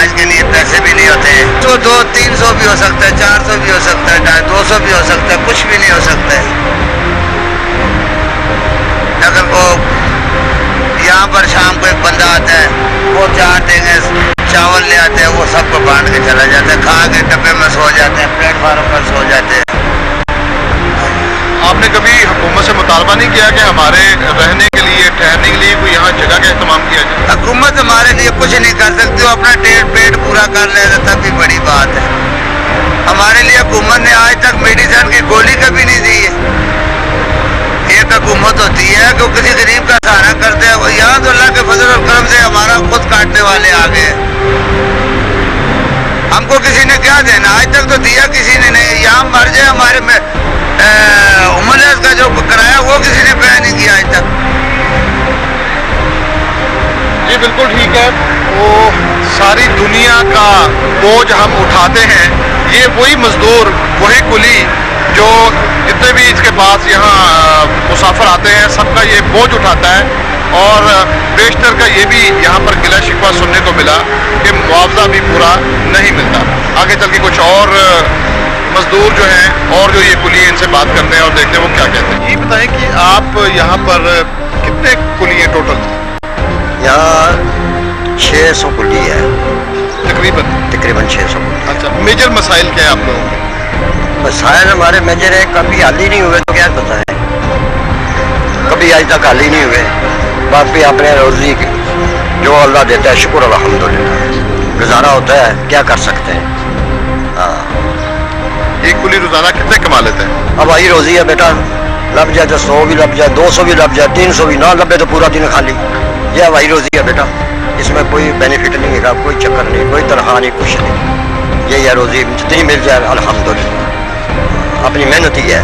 علاج کے لیے پیسے بھی نہیں ہوتے ہیں. تو 200-300 بھی ہو سکتا ہے, 400 بھی ہو سکتا ہے, 200 بھی ہو سکتا ہے, کچھ بھی نہیں ہو سکتا ہے. اگر وہ یہاں پر شام کو ایک بندہ آتا ہے, وہ 4 دیں گے, چاول لے آتے ہیں, وہ سب کو بانٹ کے چلا جاتا ہے, کھا کے ڈبے میں سو جاتے ہیں, پلیٹ فارم پر سو جاتے ہیں. آپ نے کبھی حکومت سے مطالبہ نہیں کیا کہ ہمارے رہنے کے لیے, ٹھہرنے کے لیے کوئی یہاں جگہ کا اہتمام کیا جائے؟ حکومت ہمارے لیے کچھ نہیں کر سکتی, وہ اپنا پیٹ پورا کر لے تو تب بھی بڑی بات ہے. ہمارے لیے حکومت نے آج تک میڈیسن کی گولی کبھی نہیں دی ہے. ایک حکومت ہوتی ہے کہ وہ کسی غریب کا سہارا کرتے ہیں. یہاں تو اللہ کے فضل اور کرم سے ہمارا خود کاٹنے والے آ گئے. ہم کو کسی نے کیا دینا, آج تک تو دیا کسی نے نہیں. یہاں مر جائے ہمارے میں ایمبولینس کا جو کرایہ وہ کسی نے پے نہیں کیا آج تک. جی بالکل ٹھیک ہے. وہ ساری دنیا کا بوجھ ہم اٹھاتے ہیں. یہ وہی مزدور, وہی کلی جو جتنے بھی اس کے پاس یہاں مسافر آتے ہیں, سب کا یہ بوجھ اٹھاتا ہے. اور بیشتر کا یہ بھی یہاں پر گلہ شکوہ سننے کو ملا کہ معاوضہ بھی پورا نہیں ملتا. آگے چل کے کچھ اور مزدور جو ہیں اور جو یہ کلی ہیں ان سے بات کرتے ہیں اور دیکھتے ہیں وہ کیا کہتے ہیں. یہ بتائیں کہ آپ یہاں پر کتنے کلی ہیں ٹوٹل؟ یہاں 600 کلی ہے تقریباً 600 کلی. اچھا, میجر مسائل کیا ہے آپ لوگوں کے؟ مسائل ہمارے میجر ہے, کبھی حل ہی نہیں ہوئے تو کیا بتائیں, کبھی آج تک حل ہی نہیں ہوئے. باقی اپنے روزی جو اللہ دیتا ہے شکر الحمدللہ, گزارا ہوتا ہے, کیا کر سکتے ہیں. ہاں, ایک کلی روزانہ کتنے کما لیتے ہیں؟ اب وہی روزی ہے بیٹا, لب جائے تو 100 بھی لب جائے, 200 بھی لب جائے, 300 بھی نہ لبے تو پورا دن خالی. یہ وہی روزی ہے بیٹا, اس میں کوئی بینیفٹ نہیں ہے, کوئی چکر نہیں, کوئی تنخواہ نہیں, کچھ نہیں. یہی ہے روزی, جتنی مل جائے الحمدللہ, اپنی محنت ہی ہے.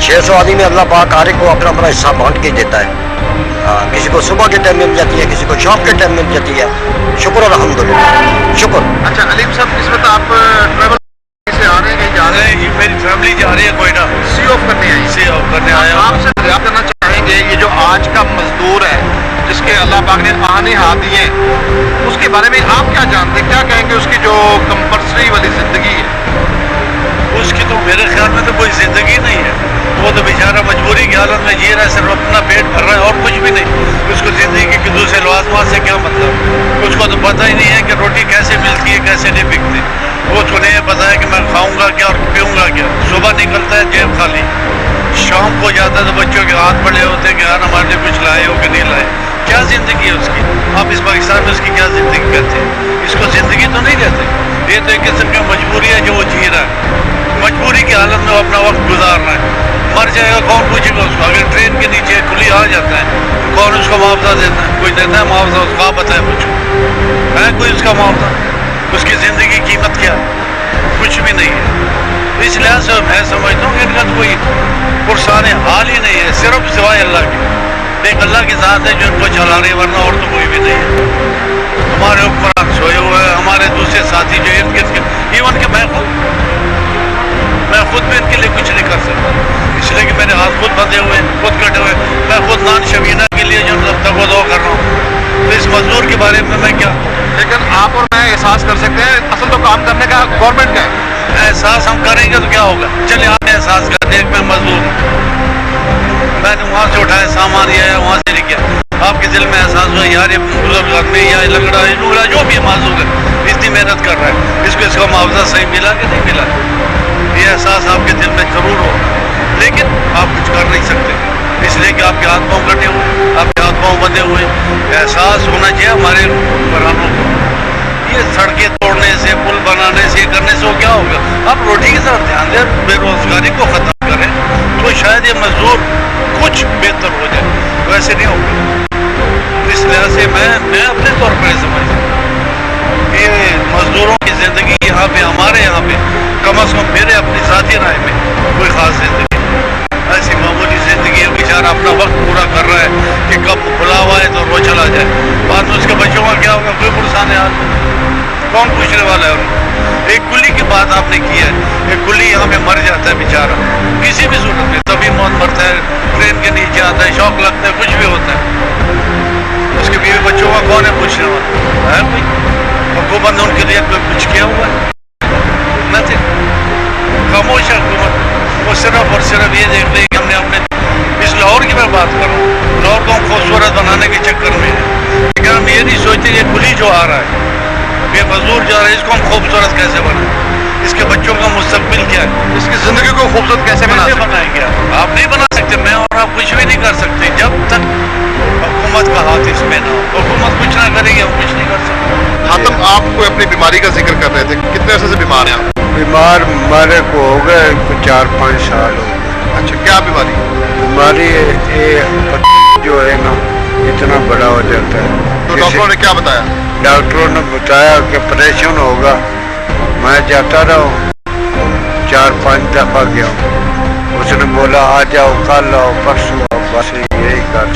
600 آدمی میں اللہ پاک ہر ایک کو اپنا اپنا حصہ بانٹ کے دیتا ہے. کسی کو صبح کے ٹائم مل جاتی ہے, کسی کو شام کے ٹائم مل جاتی ہے. شکر الحمدللہ, شکر. اچھا علیم صاحب, اس وقت آپ ٹریول سے آ رہے ہیں کہ جا رہے ہیں؟ میری فیملی جا رہی ہے کوئٹہ, سی آف کرنے آئی. سی آف کرنے آیا. آپ سے دریافت کرنا چاہیں گے, یہ جو آج کا مزدور ہے جس کے اللہ پاک نے آنے ہاتھ دیے, اس کے بارے میں آپ کیا جانتے ہیں, کیا کہیں گے اس کی جو کمپلسری والی زندگی ہے؟ اس کی تو میرے خیال میں تو کوئی زندگی نہیں ہے. وہ تو بیچارہ مجبوری کی حالت میں جی رہا ہے, صرف اپنا پیٹ بھر رہا ہے اور کچھ بھی نہیں. اس کو زندگی کی دوسرے لوازمات سے کیا مطلب؟ اس کو تو پتہ ہی نہیں ہے کہ روٹی کیسے ملتی ہے, کیسے نہیں بکتی. وہ تو نہیں پتہ ہے کہ میں کھاؤں گا کیا اور پیوں گا کیا. صبح نکلتا ہے جیب خالی, شام کو جاتا ہے تو بچوں کے ہاتھ پڑے ہوتے ہیں کہ یار ہمارے لیے کچھ لائے ہو کہ نہیں لائے. کیا زندگی ہے اس کی؟ آپ اس پاکستان میں اس کی کیا زندگی کہتے ہیں؟ اس کو زندگی تو نہیں کہتے. یہ تو ایک قسم کی مجبوری ہے جو وہ جی رہا ہے. مجبوری کی حالت میں وہ اپنا وقت گزار رہا ہے. مر جائے گا کون پوچھے گا اس کو؟ اگر ٹرین کے نیچے کھلی آ جاتا ہے کون اس کو معاوضہ دیتا ہے؟ کوئی دیتا ہے معاوضہ؟ اس کا پتہ ہے مجھ کو ہے کوئی اس کا معاوضہ؟ اس کی زندگی کی قیمت کیا ہے؟ کچھ بھی نہیں ہے. اس لحاظ سے میں سمجھتا ہوں کہ ان کا کوئی پرسان حال ہی نہیں ہے, صرف سوائے اللہ کے. ایک اللہ کی ذات ہے جو ان کو چلا رہی ہے, ورنہ اور تو کوئی بھی نہیں ہے. ہمارے اوپر سوئے ہوئے ہیں ہمارے دوسرے ساتھی جو ارد گرد کے, ایون کہ میں خود بھی ان کے لیے کچھ نہیں کر سکتا, اس لیے کہ میرے ہاتھ خود بندھے ہوئے, خود کٹے ہوئے. میں خود نان شبینہ کے لیے جو تگ و دو کر رہا ہوں, تو اس مزدور کے بارے میں کیا. لیکن آپ اور میں احساس کر سکتے ہیں, اصل تو کام کرنے کا گورنمنٹ کا ہے. احساس ہم کریں گے تو کیا ہوگا؟ چلے آپ نے احساس کر دیا کہ میں مزدور ہوں, میں نے وہاں سے اٹھایا سامان یا وہاں سے لے کیا, آپ کے دل میں احساس ہوا یار یہ بزرگ آدمی یا لنگڑا نوڑا جو بھی معذور ہے اتنی محنت کر رہا ہے, اس کو معاوضہ صحیح ملا کہ نہیں ملا. یہ احساس آپ کے دل میں ضرور ہو, لیکن آپ کچھ کر نہیں سکتے, اس لیے کہ آپ کے ہاتھ پاؤں کٹے ہوئے, آپ کے ہاتھ پاؤں بندھے ہوئے. احساس ہونا چاہیے ہمارے حکمرانوں کو. یہ سڑکیں توڑنے سے, پل بنانے سے, کرنے سے وہ کیا ہوگا؟ آپ روٹی کی طرف دھیان دیں, بے روزگاری کو ختم کریں تو شاید یہ مزدور کچھ بہتر ہو جائے. ویسے نہیں ہوگا. اس لحاظ سے میں اپنے طور پر سمجھتا ہوں کہ مزدوروں کی زندگی یہاں پہ, ہمارے یہاں پہ کم از کم میرے اپنی ذاتی رائے میں کوئی خاص زندگی نہیں. ایسی معمولی زندگی ہے, بیچارہ اپنا وقت پورا کر رہا ہے کہ کب کھلا ہوا ہے تو وہ چلا جائے. بعد میں اس کے بچوں کا کیا ہوگا؟ کوئی پرسان حال کون پوچھنے والا ہے ان کو؟ ایک کلی کی بات آپ نے کی ہے, ایک کلی یہاں پہ مر جاتا ہے بیچارہ کسی بھی صورت میں, تبھی موت مرتا ہے, ٹرین کے نیچے آتا ہے, شوق لگتا ہے, کچھ بھی ہوتا ہے. اس کے بیوی بچوں کا کون ہے پوچھنے والا ہے؟ کوئی हुकूमत ने उनके लिए कोई कुछ किया हुआ है? नहीं। खामोश है हुकूमत, वो सिर्फ और सिर्फ ये देख रही है कि हमने अपने इस लाहौर की मैं बात कर रहा हूँ, लाहौर को हम खूबसूरत बनाने के चक्कर में है, लेकिन हम ये नहीं सोचते ये कुली जो आ रहा है, बेफजूल जा रहा है, इसको हम खूबसूरत कैसे बनाएं, इसके बच्चों का मुस्तकबिल क्या है, इसकी जिंदगी को खूबसूरत कैसे बनाएंगे? आप नहीं बना सकते, मैं और आप कुछ भी नहीं कर सकते जब तक हुकूमत का हाथ इसमें ना हो। हुकूमत कुछ ना करेगी, हम कुछ नहीं कर सकते। हातम, आप कोई अपनी बीमारी का जिक्र कर रहे थे, कितने अर्से से बीमार हैं आप? बीमार हमारे को हो गए 4-5 साल हो गए। अच्छा, क्या बीमारी? बीमारी ये जो है ना इतना बड़ा हो जाता है। तो डॉक्टरों ने क्या बताया? डॉक्टरों ने बताया कि ऑपरेशन होगा। मैं जाता रहा, 4-5 दफा गया। उसने बोला आ जाओ, कल आओ, परसों आओ, बस यही कर।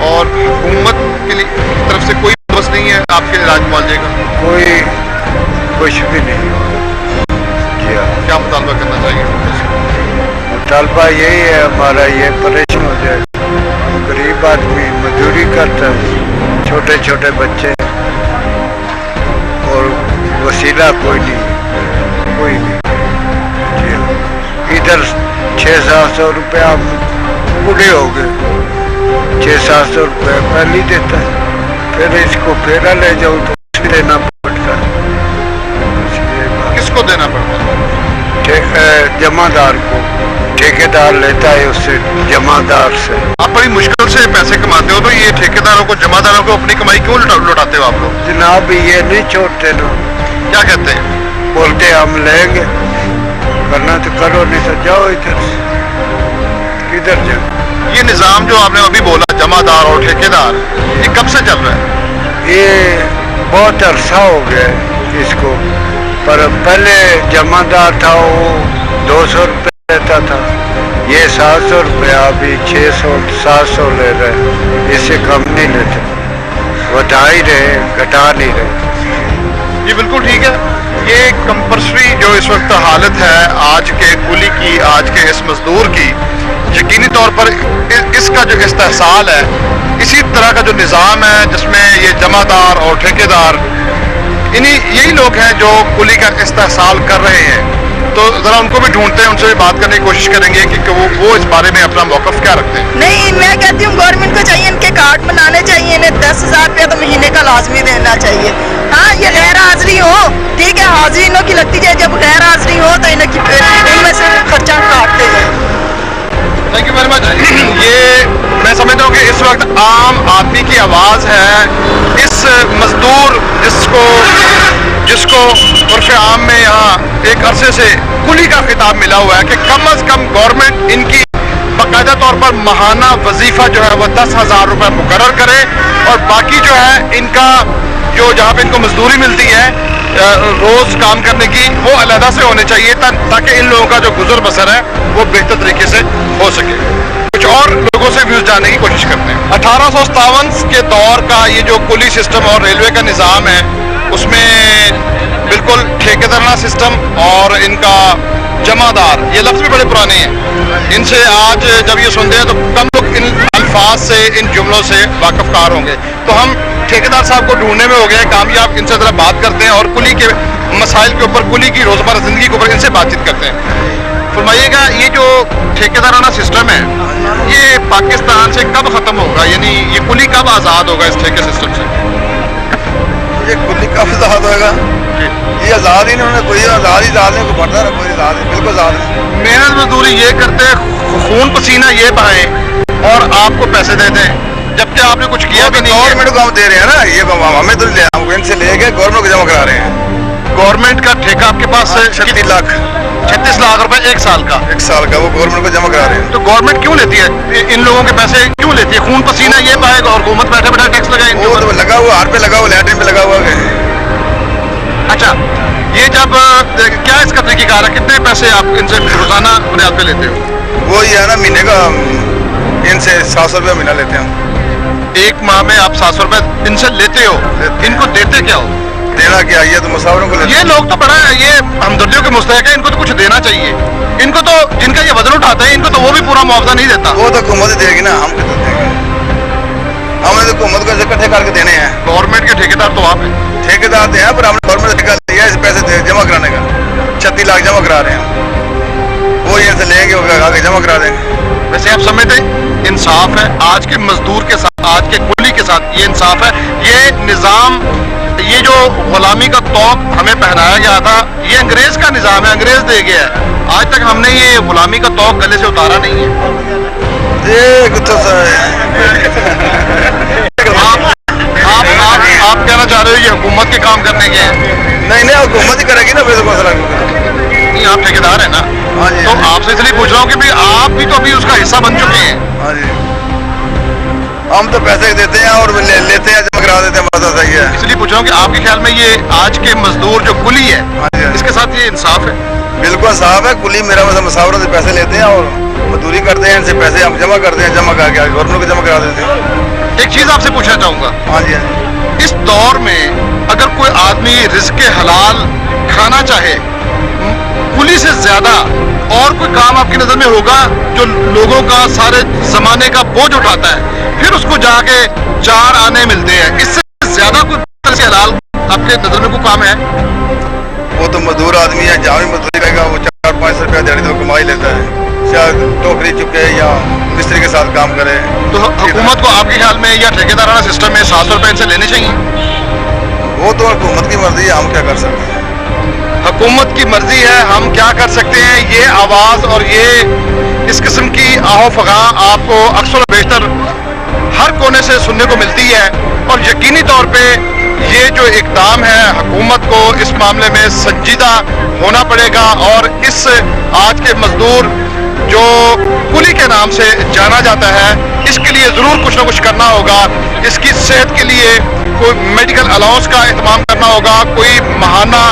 और हुकूमत की तरफ से कोई बस नहीं है आपके इलाज मुआवजे का? कोई कुछ भी नहीं किया। क्या मुतालबा करना चाहिए? मुतालबा यही है हमारा, ये ऑपरेशन हो जाए। गरीब आदमी मजदूरी करता है, छोटे छोटे बच्चे, और वसीला कोई नहीं, कोई नहीं। इधर 600-700 रुपया बूढ़े हो गए, 600-700 रुपया पहले देता है, फिर इसको फेरा ले जाओ तो कुछ देना पड़ता है। किसको देना पड़ता है? जमादार को। ठेकेदार लेता है उससे, जमादार से। आप बड़ी मुश्किल से पैसे कमाते हो, तो ये ठेकेदारों को, जमादारों को अपनी कमाई क्यों लौटाते हो आप लोग? जनाब ये नहीं छोड़ते ना, क्या कहते हैं? बोलते हम लेंगे, करना तो करो, नहीं तो जाओ इधर से। किधर जाओ? ये निज़ाम जो आपने अभी बोला, जमादार और ठेकेदार, ये कब से चल रहा है? ये बहुत अरसा हो गया है इसको, पर पहले जमादार था वो 200 रुपये लेता था, ये 700 रुपया, अभी 600-700 ले रहे, इससे कम नहीं लेते, बढ़ा ही रहे, घटा नहीं रहे। ये बिल्कुल ठीक है। ये कंपल्सरी जो इस वक्त हालत है आज के कुली की, आज के इस मजदूर की, यकीनी तौर पर इसका जो इस्तेहसाल है, इसी तरह का जो निज़ाम है जिसमें ये जमादार और ठेकेदार, यही लोग हैं जो कुली का इस्तेहसाल कर रहे हैं। तो ज़रा उनको भी ढूंढते हैं, उनसे भी बात करने की कोशिश करेंगे कि वो इस बारे में अपना मौक़िफ़ क्या रखते हैं। नहीं, मैं कहती हूँ गवर्नमेंट को चाहिए इनके कार्ड बनाने चाहिए, इन्हें 10,000 रुपया तो महीने का लाजमी देना चाहिए। हाँ, ये गैर हाजिरी हो, ठीक है, हाजिरी इन्हों की लगती जाए, जब गैर हाजिरी हो तो इनमें से खर्चा काटते जाए। Thank you very much. ये मैं समझता हूँ कि इस वक्त आम आदमी की आवाज़ है, इस मजदूर जिसको उर्फ़ आम में यहाँ एक अरसे से कुली का खिताब मिला हुआ है कि कम अज़ कम गवर्नमेंट इनकी बाकायदा तौर पर माहाना वजीफ़ा जो है वो 10,000 रुपये मुकर्रर करे, और बाकी जो है इनका जो जहाँ पे इनको मजदूरी मिलती है रोज़ काम करने की, वो अलहदा से होने चाहिए ताकि इन लोगों का जो गुजर बसर है वो बेहतर तरीके से हो सके। कुछ और लोगों से व्यूज़ जानने की कोशिश करते हैं। 1857 के दौर का ये जो कुली सिस्टम और रेलवे का निज़ाम है, उसमें बिल्कुल ठेकेदाराना सिस्टम और इनका जमादार, ये लफ्ज़ भी बड़े पुराने हैं। इनसे आज जब ये सुनते हैं तो कम लोग इन अल्फाज से, इन जुमलों से वाकफ़कार होंगे। तो हम ठेकेदार साहब को ढूंढने में हो गए कामयाब, इनसे ज़रा बात करते हैं और कुली के मसाइल के ऊपर, कुली की रोज़मर्रा ज़िंदगी के ऊपर इनसे बातचीत करते हैं। फरमाइएगा, ये जो ठेकेदाराना सिस्टम है ये पाकिस्तान से कब ख़त्म होगा, यानी ये कुली कब आज़ाद होगा इस ठेके सिस्टम से? ये कुली कब आज़ाद होगा? ये आज़ाद ही नहीं, कोई आज़ाद ही आदमी को पड़ता है, कोई आज़ाद नहीं, बिल्कुल आज़ाद नहीं। मेहनत मजदूरी ये करते हैं, खून पसीना ये बहाएं और आपको पैसे देते हैं, जबकि आपने कुछ किया भी नहीं। गवर्नमेंट को हम दे रहे हैं ना, ये हमें तो इनसे लेके गवर्नमेंट को जमा करा रहे हैं। गवर्नमेंट का ठेका आपके पास 36 लाख 36 लाख रुपए एक साल का वो गवर्नमेंट को जमा करा रहे हैं। तो गवर्नमेंट क्यों लेती है इन लोगों के पैसे, क्यों लेती है? खून पसीना ये पाएगा और हुकूमत बैठे बैठे टैक्स लगाए इनके ऊपर। तो लगा हुआ, हर पे लगा हुआ, लैट्रिन पे लगा हुआ है। अच्छा, ये जब क्या इसका तरीक़ाकार है, कितने पैसे आप इनसे रोजाना बुनियाद पे लेते हो? वो ये है ना, महीने का इनसे 700 रुपया महीना लेते हैं। एक माह में आप 700 रुपए इनसे लेते हो, इनको देते क्या हो? देना क्या, ये तो मुसाफिरों को लेते ये लोग तो बड़ा ये हमदर्दियों के मुस्तहक है, इनको तो कुछ देना चाहिए। इनको तो, जिनका ये वजन उठाता है, इनको तो वो भी पूरा मुआवजा नहीं देता। वो तो हुकूमत ही देगी ना, हम कितना देंगे? हमने तो हुकूमत को इकट्ठे करके देने हैं। गवर्नमेंट के ठेकेदार तो आप हैं। ठेकेदार तो हैं पर हमने गवर्नमेंट से ठेका लिया इस पैसे जमा कराने का 36 लाख जमा करा रहे हैं वो यहाँ से लेंगे और आगे जमा करा देंगे। वैसे आप समझते इंसाफ है आज के मजदूर के साथ आज के कुली के साथ ये इंसाफ है। ये निज़ाम ये जो गुलामी का तौक हमें पहनाया गया था ये अंग्रेज का निज़ाम है अंग्रेज दे गया है। आज तक हमने ये गुलामी का तौक गले से उतारा नहीं है। आप कहना चाह रहे हो ये हुकूमत के काम करने के हैं? नहीं हुकूमत ही करेगी ना फिर नहीं आप ठेकेदार है ना। हाँ जी। तो आपसे इसलिए पूछ रहा हूँ कि भाई आप भी तो अभी उसका हिस्सा बन चुके हैं। हाँ जी हम तो पैसे देते हैं और लेते हैं जमा करा देते हैं बस सही है। इसलिए पूछ रहा हूँ कि आपके ख्याल में ये आज के मजदूर जो कुली है इसके साथ ये इंसाफ है? बिल्कुल साफ है। कुली मेरा मसावरों से पैसे लेते हैं और मजदूरी करते हैं इनसे पैसे हम जमा करते हैं जमा करके गवर्नमेंट को जमा करा देते हैं। एक चीज़ आपसे पूछना चाहूँगा। हाँ जी इस दौर में अगर कोई आदमी रिज़्क़ हलाल खाना चाहे कुली से ज़्यादा और कोई काम आपकी नज़र में होगा जो लोगों का सारे ज़माने का बोझ उठाता है फिर उसको जाके 4 आने मिलते हैं इससे ज़्यादा कोई से हलाल आपके नज़र में कोई काम है? वो तो मजदूर आदमी है जहाँ भी मजदूरी करेगा वो 4-5 रुपया दिहाड़ी तो कमा ही लेता है चाहे टोकरी चुके या मिस्त्री के साथ काम करे। तो हुकूमत को आपके ख्याल में या ठेकेदाराना सिस्टम में 700 रुपये इनसे लेने चाहिए? वो तो हुकूमत की मर्जी है हम क्या कर सकते हैं। हुकूमत की मर्जी है हम क्या कर सकते हैं। ये आवाज़ और ये इस किस्म की आहो फगा आपको अक्सर बेशतर हर कोने से सुनने को मिलती है और यकीनी तौर पे ये जो इक़दाम है हुकूमत को इस मामले में संजीदा होना पड़ेगा और इस आज के मजदूर जो कुली के नाम से जाना जाता है इसके लिए ज़रूर कुछ ना कुछ करना होगा। इसकी सेहत के लिए कोई मेडिकल अलाउंस का एहतमाम करना होगा कोई माहाना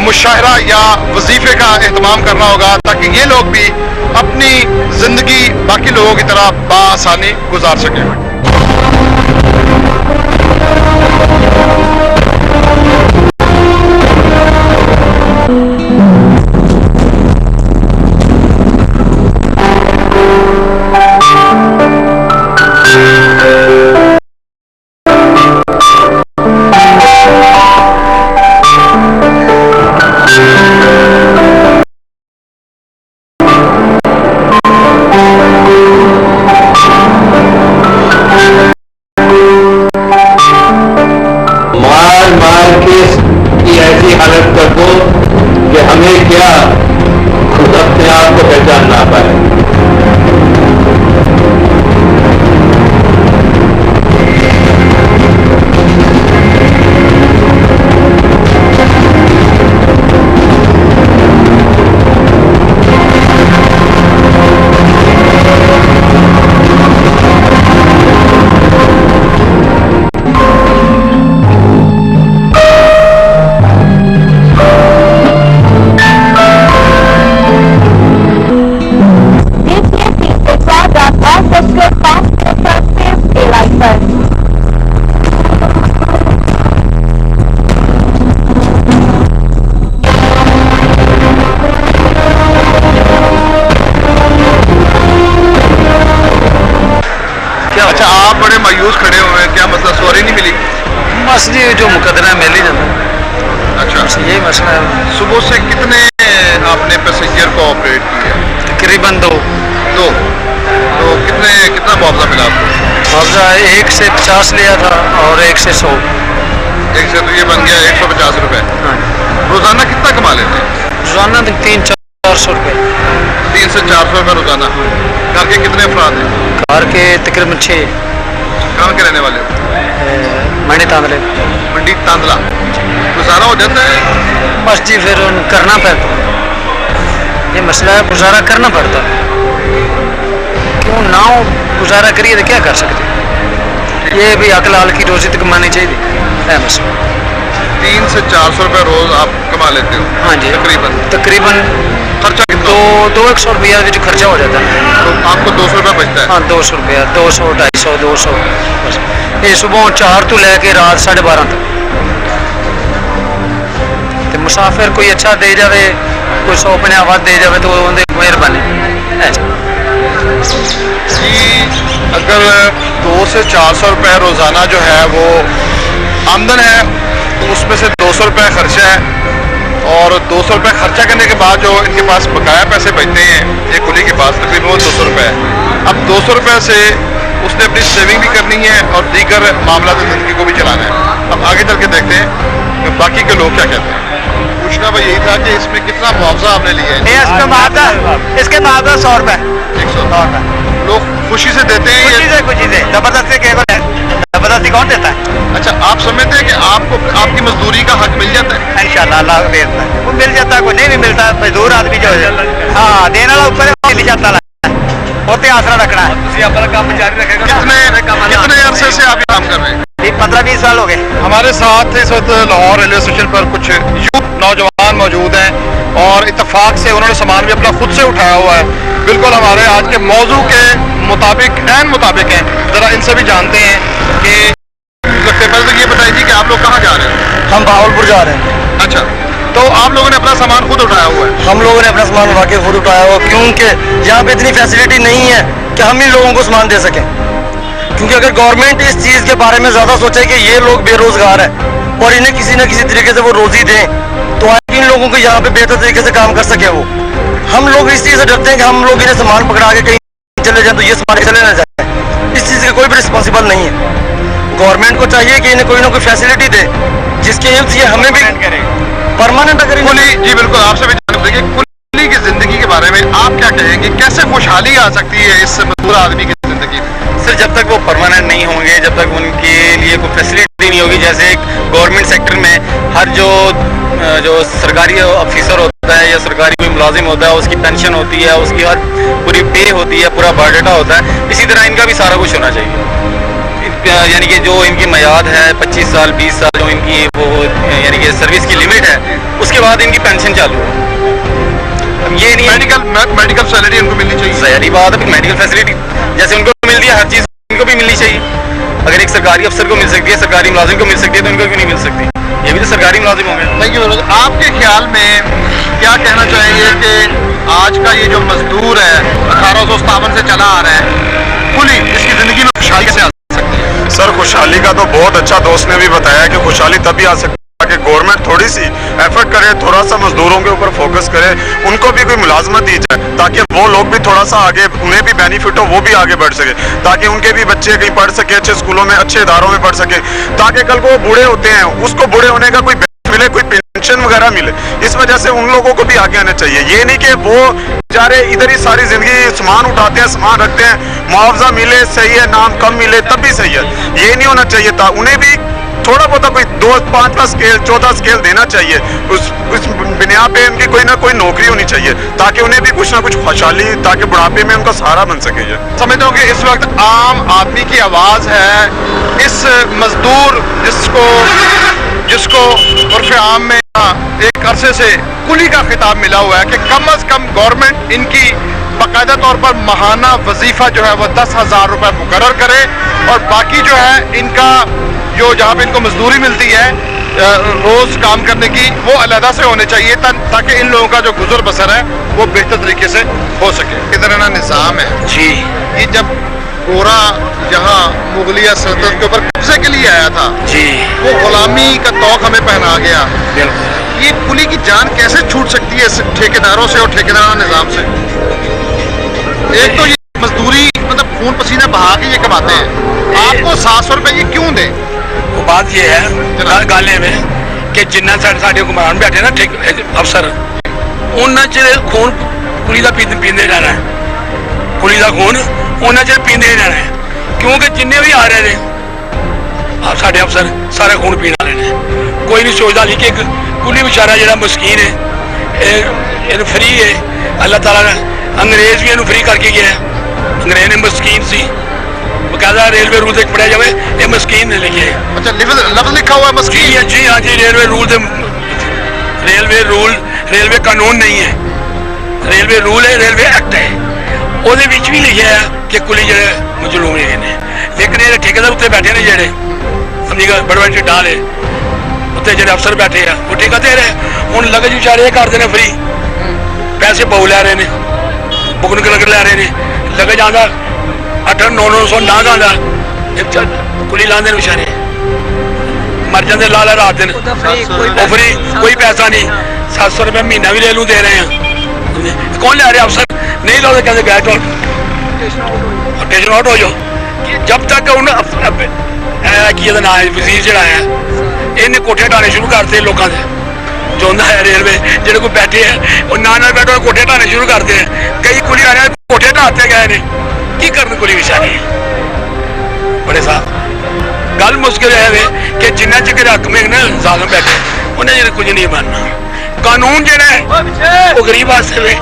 मुशाहरा या वजीफे का एहतमाम करना होगा ताकि ये लोग भी अपनी ज़िंदगी बाकी लोगों की तरह बआसानी गुजार सकें। मायूस खड़े हुए हैं क्या मसला सवारी नहीं मिली? बस जी जो मुकदमा मिल ही जाता। अच्छा यही मसला है। सुबह से कितने आपने पैसेंजर को ऑपरेट किया? तकरीबन दो। तो कितना मुआवजा मिला आपको? मुआवजा 1 से 50 लिया था और 1 से 100। 1 से तो ये बन गया 150 रुपये। हाँ। रोजाना कितना कमा लेते हैं? रोजाना 300-400 रुपये। 300 से 400 रुपये रोजाना। घर के कितने अफराद हैं? घर के तकरीबन 6। कहाँ के रहने वाले हो? मंडी तांदले। मंडी तांदला। गुजारा हो जाता है? बस जी फिर करना पड़ता है। ये मसला है गुजारा करना पड़ता है। क्यों ना हो गुजारा करिए तो क्या कर सकते। ये भी अकल हाल की रोजी तो कमानी चाहिए है मसला। 300 से 400 रुपये रोज आप कमा लेते हो? हाँ जी तकरीबन खर्चा कितना? 200 रुपया जो खर्चा हो जाता है तो आपको 200 रुपया बचता है? हाँ 200 रुपया 200 250 200 बस। ये सुबह 4 तो लेके रात 12:30 तक। तो मुसाफिर कोई अच्छा दे जाए कोई 150 वध दे जाए तो उन्हें मेहरबानी है जी। अगर 200 से 400 रुपये रोज़ाना जो है वो आमदन है तो उसमें से 200 रुपये खर्चा है और 200 रुपये खर्चा करने के बाद जो इनके पास बकाया पैसे बचते हैं एक कुली के पास तकरीबन वो 200 रुपये है। अब 200 रुपये से उसने अपनी सेविंग भी करनी है और दीगर मामला ज़िंदगी को भी चलाना है। अब आगे चल के देखते हैं कि बाकी के लोग क्या कहते हैं। पूछना भाई यही था कि इसमें कितना मुआवजा आपने लिया है? इसके मुआवजा 100 रुपये 100 लोग खुशी से देते हैं ये? खुशी से जबरदस्ती केवल है, जबरदस्ती कौन देता है? अच्छा, आप समझते हैं कि आपको आपकी मजदूरी का हक मिल जाता है? इंशाल्लाह अल्लाह देता है, वो मिल जाता है, कोई नहीं भी मिलता। मजदूर आदमी जो है हाँ देने वाला ऊपर मिल जाता है, होते आसरा रखना है। अपना काम जारी रखेगा। कितने अरसे से आप ये काम कर रहे हैं? 15-20 साल हो गए। हमारे साथ इस वक्त लाहौर रेलवे स्टेशन पर कुछ यूथ नौजवान मौजूद हैं और इत्तेफाक से उन्होंने सामान भी अपना खुद से उठाया हुआ है, बिल्कुल हमारे आज के मौजू के मुताबिक ऐन मुताबिक हैं। ज़रा इनसे भी जानते हैं कि लगते पहले तो ये बताइए कि आप लोग कहाँ जा रहे हैं? हम भावलपुर जा रहे हैं। अच्छा, तो आप लोगों ने अपना सामान खुद उठाया हुआ है? हम लोगों ने अपना सामान उठा के खुद उठाया हुआ, क्योंकि यहाँ पे इतनी फैसिलिटी नहीं है कि हम इन लोगों को सामान दे सकें। क्योंकि अगर गवर्नमेंट इस चीज़ के बारे में ज़्यादा सोचे कि ये लोग बेरोज़गार हैं और इन्हें किसी न किसी तरीके से वो रोज़ी दें, तो आज इन लोगों को यहाँ पे बेहतर तरीके से काम कर सके वो। हम लोग इस चीज़ से डरते हैं कि हम लोग इन्हें सामान पकड़ा के कहीं चले जाएँ तो ये सामान चले ना जाए। इस चीज़ का कोई भी रिस्पॉन्सिबल नहीं है। गवर्नमेंट को चाहिए कि इन्हें कोई ना कोई फैसिलिटी दे जिसके यूज ये हमें भी परमानेंट अगर कुली जी बिल्कुल आपसे भी जानना चाहिए, कुली की ज़िंदगी के बारे में आप क्या कहेंगे? कैसे खुशहाली आ सकती है इस मजदूर आदमी की ज़िंदगी में? सर जब तक वो परमानेंट नहीं होंगे, जब तक उनके लिए कोई फैसिलिटी नहीं होगी, जैसे एक गवर्नमेंट सेक्टर में हर जो सरकारी ऑफिसर होता है या सरकारी कोई मुलाजिम होता है उसकी पेंशन होती है, उसकी हर पूरी पे होती है, पूरा बायोडाटा होता है, इसी तरह इनका भी सारा कुछ होना चाहिए। यानी कि जो इनकी मयाद है 25 साल 20 साल जो इनकी वो यानी कि सर्विस की लिमिट है, उसके बाद इनकी पेंशन चालू है। अब ये नहीं मेडिकल सैलरी उनको मिलनी चाहिए। सही बात है, मेडिकल फैसिलिटी जैसे उनको मिलती है हर चीज़ इनको भी मिलनी चाहिए। अगर एक सरकारी अफसर को मिल सकती है, सरकारी मुलाजिम को मिल सकती है, तो इनको क्यों नहीं मिल सकती? ये भी तो सरकारी मुलाजिम होंगे। Thank you. आपके ख्याल में क्या कहना चाहेंगे कि आज का ये जो मजदूर है 1857 से चला आ रहा है, कुली इसकी ज़िंदगी में खुशहाली कैसे आ सकती है? सर खुशहाली का तो बहुत अच्छा दोस्त ने भी बताया कि खुशहाली तभी आ सकती है कि गवर्नमेंट थोड़ी सी एफर्ट करे, थोड़ा सा मजदूरों के ऊपर फोकस करे, उनको भी कोई मुलाजमत दी जाए ताकि वो लोग भी थोड़ा सा आगे, उन्हें भी बेनिफिट हो, वो भी आगे बढ़ सके, ताकि उनके भी बच्चे कहीं पढ़ सके, अच्छे स्कूलों में अच्छे इदारों में पढ़ सके, ताकि कल को वो बूढ़े होते हैं उसको बूढ़े होने का कोई मिले, कोई पेंशन वगैरह मिले। इस वजह से उन लोगों को भी आगे आना चाहिए। ये नहीं कि वो बेचारे इधर ही सारी जिंदगी सामान उठाते हैं, सामान रखते हैं, मुआवजा मिले सही है, नाम कम मिले तब भी सही है, ये नहीं होना चाहिए था। उन्हें भी थोड़ा बहुत कोई 2-5 का स्केल 14 स्केल देना चाहिए, उस बिना पे उनकी कोई ना कोई नौकरी होनी चाहिए ताकि उन्हें भी कुछ ना कुछ खुशहाली, ताकि बुढ़ापे में उनका सहारा बन सके। ये समझता हूँ कि इस वक्त आम आदमी की आवाज़ है, इस मजदूर जिसको उर्फ आम में एक अरसे से कुली का खिताब मिला हुआ है कि कम अज़ कम गवर्नमेंट इनकी बाकायदा तौर पर माहाना वजीफ़ा जो है वो 10,000 रुपये मुकर्रर करे और बाकी जो है इनका जो जहाँ पे इनको मजदूरी मिलती है रोज़ काम करने की वो अलहदा से होने चाहिए ताकि इन लोगों का जो गुजर बसर है वो बेहतर तरीके से हो सके। इधर ना निज़ाम है जी, ये जब गोरा यहाँ मुगलिया सल्तनत के ऊपर कब्जे के लिए आया था जी, वो गुलामी का तौक हमें पहना गया। ये कुली की जान कैसे छूट सकती है इस ठेकेदारों से और ठेकेदाराना निज़ाम से? एक तो ये मजदूरी मतलब खून पसीना बहा के ये कमाते हैं, आपको 700 रुपये ये क्यों दें? वो बात ये है गाले में कि जिन्ना साढ़े हुक्मरान बैठे ना ठीक अफसर उन्ना चिर खून कुली का पींदे रहना है, कुली का खून उन्ना चिर पींदे रहना है, क्योंकि जिन्ने भी आ रहे ने साढ़े अफसर सारे खून पीने वाले ने। कोई नहीं सोचता कि एक कुली बेचारा जो मस्कीन है फ्री है, अल्लाह ताला ने अंग्रेज भी फ्री करके गया है। अंग्रेज ने मस्कीन सी बकायदा रेलवे रूल एक पढ़ा जाए, ये मस्कीन ने लिखे। अच्छा लफ्ज़ लिखा हुआ है मस्कीन? जी हाँ जी, रेलवे रूल रेलवे कानून नहीं है, रेलवे रूल है, रेलवे एक्ट है, वो भी लिखे है कि कुली जो मजलूम ने, लेकिन ये ठेकेदार उत्ते बैठे ने जेडे समझिएगा बड़े बड़े डाल है उत्ते जो अफसर बैठे हैं वो ठेका दे रहे हैं। हूँ लगज बेचारे ये करते हैं फ्री, पैसे बहु लै रहे हैं, बुकन लगड़ लै रहे हैं, लगज आंदा 800-900 नाग आंदा कुली लांदे बेचारे मर जाते लाला रात दिन फ्री कोई पैसा नहीं 700 रुपये महीना भी ले लूँ दे रहे हैं कौन ले रहे अफसर नहीं लोग कहते गैट स्टेशन आउट हो जाओ जब तक की ना वजीर जड़ा है इन्हें कोठे ढाने शुरू करते लोगों के जो है रेलवे जो कोई बैठे हैं वो ना बैठो कोठे ढाने शुरू करते हैं कई कुली आ रहे कोठे ढाते गए ने की करने कुली बेचारी बड़े साहब गल मुश्किल है कि जिन्ना चिर हक में ना जालम बैठे उन्हें जो कुछ नहीं बनना कानून जो है वो गरीब वास्ते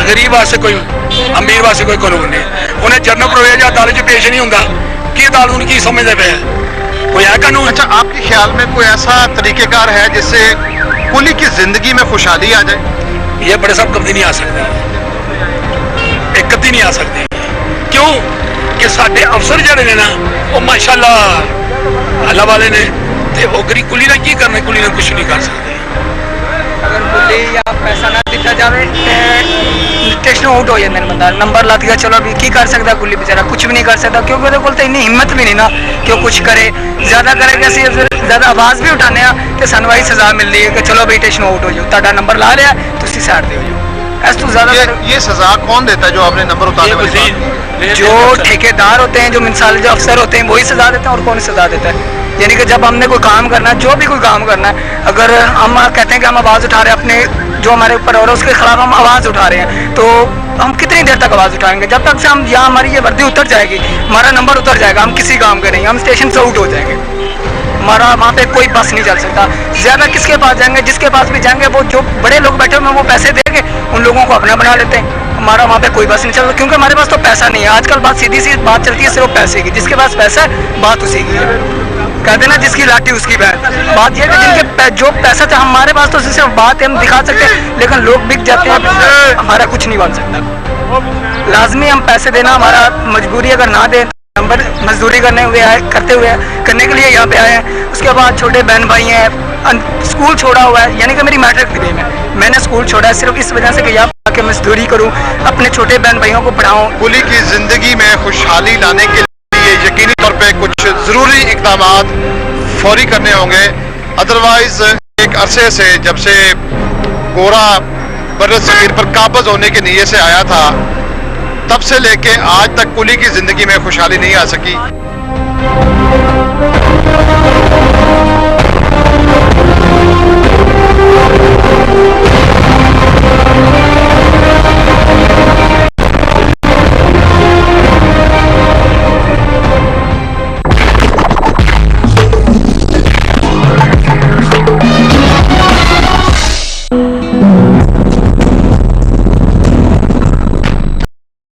गरीब वास्ते कोई अमीर वास्ते कोई कानून नहीं उन्हें जरनल प्रोवेज अदालत च पेश नहीं होंगे कि अदालत उनकी समझते पे कोई है कानून। अच्छा, आपके ख्याल में कोई ऐसा तरीकेकार है जिससे कुली की जिंदगी में खुशहाली आ जाए? ये बड़े साहब कभी नहीं आ सकते एक कभी नहीं आ सकते क्यों कि साडे अफसर जड़े ने ना वो माशाअल्लाह अल्लाह वाले ने ते ओकरी कुली ने की करना कुली ने कुछ नहीं कर सकते अगर कुली या पैसा ना दिता जाए स्टेशन आउट हो जाते बंदा नंबर ला दिया चलो अभी की कर सकता कुली बेचारा कुछ भी नहीं कर सकता क्योंकि वो तो इन्नी हिम्मत भी नहीं ना कि कुछ करे ज़्यादा करेगा ज़्यादा आवाज़ भी उठाने तो सानू वही सज़ा मिल रही है कि चलो भाई स्टेशन आउट हो जाओ तुहाडा नंबर ला लिया तुसी साइड दे हो जाओ इस तो ज़्यादा ये सजा कौन देता है जो आपने नंबर उतारने वाली बात? जो ठेकेदार होते हैं जो मिसाल जो अफसर होते हैं वही सजा देते हैं और कौन सजा देता है यानी कि जब हमने कोई काम करना है जो भी कोई काम करना है अगर हम कहते हैं कि हम आवाज़ उठा रहे हैं अपने जो हमारे ऊपर हो रहा है उसके खिलाफ हम आवाज़ उठा रहे हैं तो हम कितनी देर तक आवाज़ उठाएंगे जब तक से हम यहाँ हमारी ये वर्दी उतर जाएगी हमारा नंबर उतर जाएगा हम किसी काम के नहीं हम स्टेशन से आउट हो जाएंगे हमारा वहाँ पे कोई बस नहीं चल सकता ज़्यादा किसके पास जाएंगे जिसके पास भी जाएंगे वो जो बड़े लोग बैठे हुए हैं वो पैसे देंगे उन लोगों को अपना बना लेते हैं हमारा वहाँ पे कोई बस नहीं चलता क्योंकि हमारे पास तो पैसा नहीं है आजकल बात सीधी सी बात चलती है सिर्फ पैसे की जिसके पास पैसा है बात उसी की है कहते ना जिसकी लाठी उसकी बैठ बात यह है कि जिनके जो पैसा था हमारे पास तो सिर्फ बात है हम दिखा सकते हैं लेकिन लोग बिक जाते हैं हमारा कुछ नहीं बन सकता लाजमी हम पैसे देना हमारा मजबूरी अगर ना दें नंबर मजदूरी करने के लिए यहाँ पे आए हैं उसके बाद छोटे बहन भाई हैं स्कूल छोड़ा हुआ है यानी कि मेरी मैट्रिक दी है मैंने स्कूल छोड़ा है सिर्फ इस वजह से कि यहाँ आके मजदूरी करूँ अपने छोटे बहन भाइयों को पढ़ाऊँ कुली की जिंदगी में खुशहाली लाने के लिए यकीनी तौर पे कुछ ज़रूरी इक़दाम फौरी करने होंगे अदरवाइज एक अरसे से जब से गोरा बर्र-ए-सग़ीर पर काबज़ होने की नीयत से आया था तब से लेके आज तक कुली की ज़िंदगी में खुशहाली नहीं आ सकी।